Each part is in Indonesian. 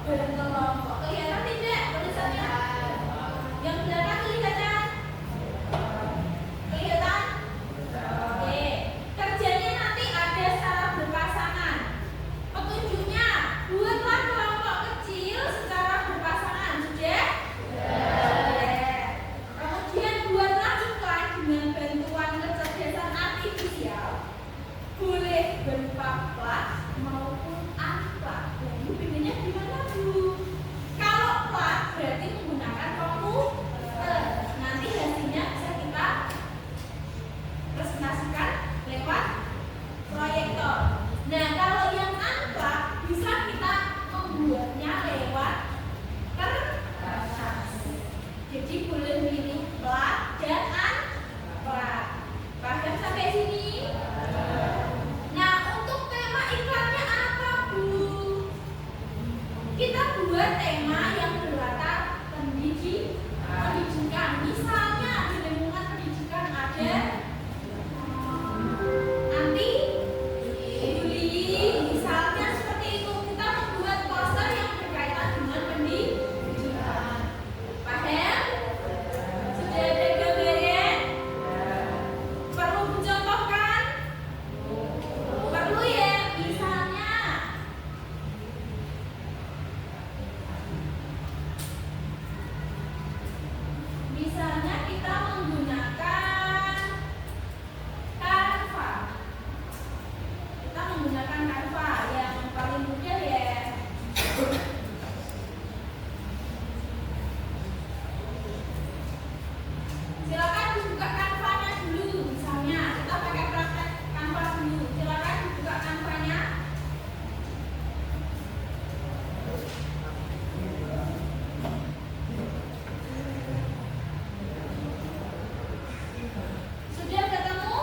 berkelompok. Kelihatan tidak tulisannya? Yang belakang kelihatan? Kelihatan? Oke. Kerjanya nanti ada secara berpasangan. Petunjuknya, buatlah kelompok kecil secara berpasangan. Sudah? Kemudian buatlah iklan dengan bantuan kecerdasan artifisial. Boleh berupa plat maupun unplat. Jadi pinginnya gimana, Bu? Kalau plat berarti menggunakan komputer. Nanti hasilnya bisa kita presentasikan lewat proyektor. Nah, kalau yang unplat bisa kita membuatnya lewat kertas. Jadi boleh milih plat dan unplat. Paham sampai sini? Nah, untuk tema iklannya apa, Bu? Kita buat tema yang berlatar pendidikan. Misalnya di lingkungan pendidikan ada anti bullying. Misalnya seperti itu. Kita membuat poster yang berkaitan dengan pendidikan. Paham? Sudah ada gambarnya? Perlu dicontohkan? Perlu ya, misalnya kita menggunakan Canva. Kita menggunakan Canva yang paling mudah ya. Silakan dibuka Canva-nya dulu. Misalnya kita pakai praktek Canva dulu. Silakan dibuka Canva-nya. Sudah ketemu?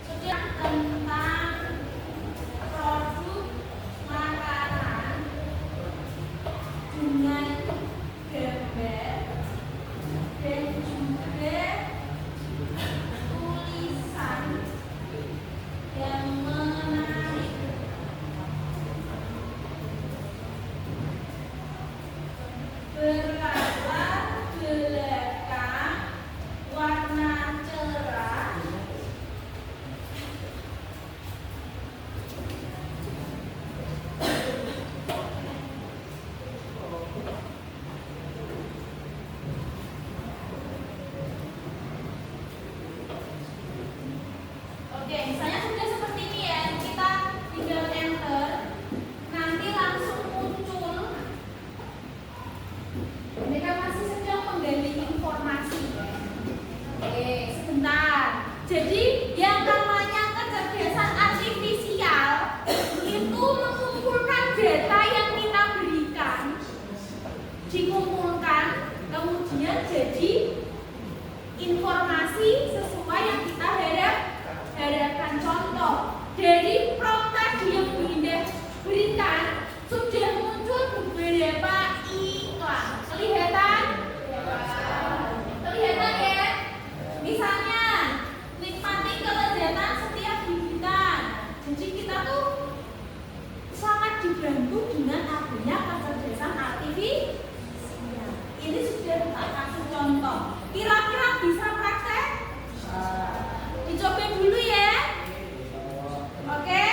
Sudah tentang produk makanan dengan gambar dan juga tulisan yang menarik. Berlatar belakang warna cerah. Oke, misalnya sudah seperti ini ya. Kita tinggal enter. Nanti langsung muncul. Mereka masih sedang menggali informasi ya. Oke, sebentar. Jadi yang namanya kecerdasan artifisial itu mengumpulkan data yang kita berikan, dikumpulkan, kemudian jadi informasi sesuai yang kita harapkan. Contoh dari prompt tadi yang Winda berikan sudah muncul beberapa iklan. Kelihatan? Kelihatan ya? Misalnya nikmati kelezatan setiap gigitan. Jadi kita tuh sangat dibantu dengan adanya kecerdasan artifisial. Ini sudah tak kasih contoh. Kira-kira bisa praktek? Dicoba dulu ya. Oke?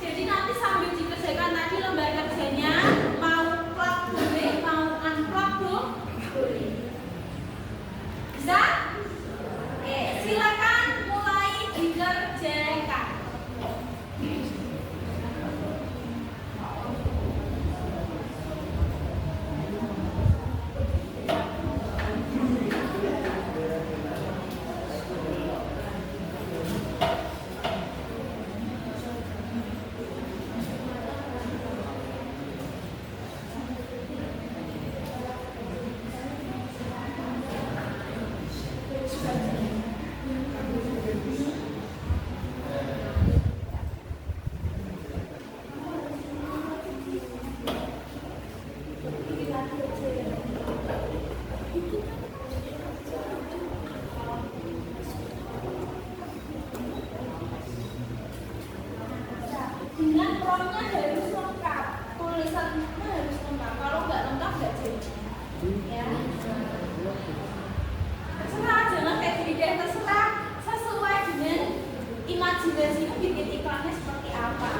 Jadi nanti sambil dikerjakan tadi lembar kerjanya, mau plat boleh, mau unplat boleh. Bisa? Oke, silakan mulai dikerjakan. Dengan promnya harus lengkap. tulisannya harus lengkap. Kalau nggak lengkap nggak jadi. Ya. Terserah, jangan kayak gini deh, terserah sesuai dengan imajinasimu bikin iklannya seperti apa.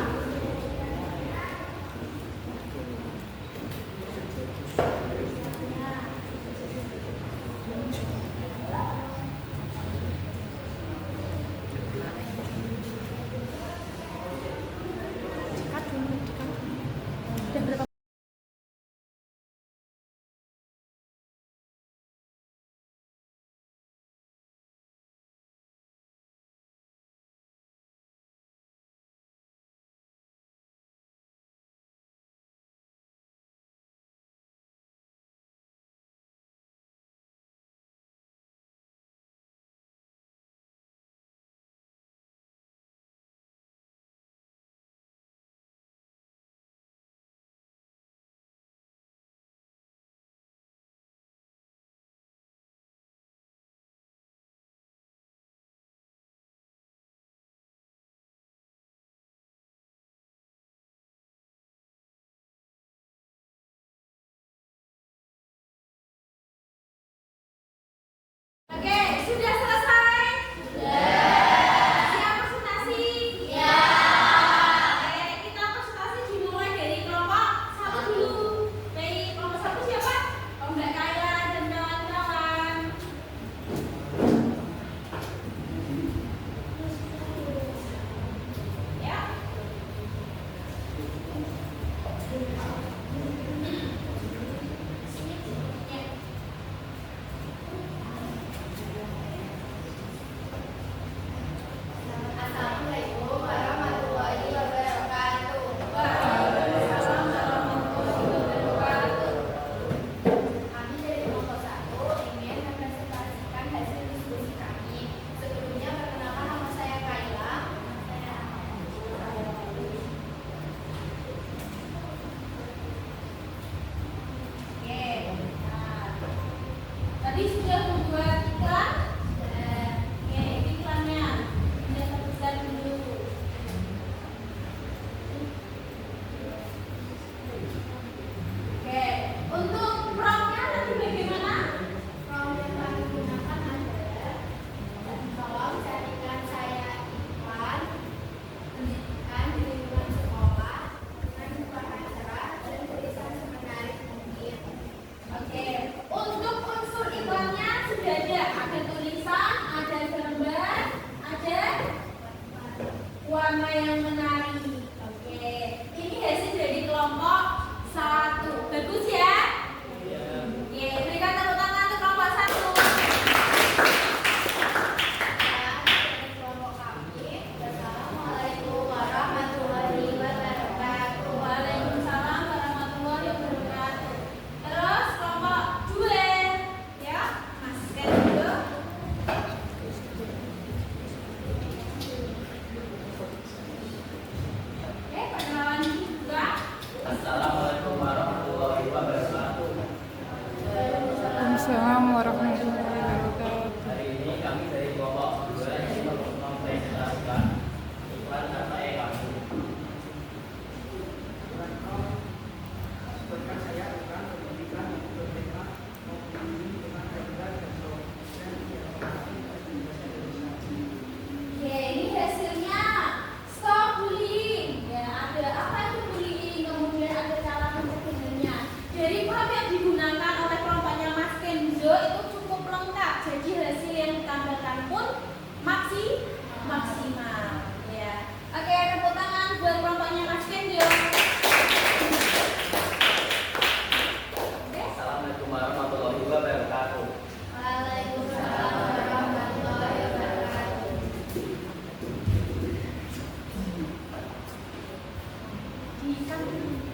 Oke, sudah selesai? Siap presentasi? Oke, kita presentasi dimulai dari kelompok 1 dulu. Baik, kelompok 1 siapa? Om Mbak Kaya dan kawan-kawan. Ya. Assalamualaikum warahmatullahi wabarakatuh. Waalaikumsalam warahmatullahi wabarakatuh. Kami dari kelompok 1 ingin mempresentasikan hasil diskusi kami. Sebelumnya perkenalkan, nama saya Kaila. Oke. Nah, tadi sudah membuat iklan? Oke, ini iklannya. Kita sebutkan dulu. Oke, untuk promnya nanti bagaimana? Prompt yang kami gunakan adalah tolong carikan saya iklan pendidikan di lingkungan sekolah dengan warna cerah dan tulisan semenarik mungkin. Oke, untuk unsur iklannya sudah ada. Ada tulisan, ada gambar, ada warna yang menarik. Oke, ini hasil dari kelompok 1. Bagus ya? Oke, berikan tepuk tangan untuk kelompok 1. Kelompok kami. Wassalamualaikum warahmatullahi wabarakatuh. Waalaikumsalam warahmatullahi wabarakatuh. Terus kelompok 2. Ya, masukkan dulu. Oke, perkenalan juga. Assalamualaikum warahmatullahi wabarakatuh. Waalaikumsalam warahmatullahi wabarakatuh. Hari ini kami dari kelompok 2 ingin mempresentasikan iklan kata kami. Oke, ini hasilnya stop bullying. Ya, ada apa itu bullying, kemudian ada cara mencegahnya. Dari prompt yang digunakan oleh kelompoknya Mas Kenzo itu cukup lengkap. Jadi hasil yang ditampilkan pun maksimal. Ya. Oke, tepuk tangan buat kelompoknya Mas Kenzo. Oke. Assalamualaikum warahmatullahi wabarakatuh. Waalaikumsalam warahmatullahi wabarakatuh. Di samping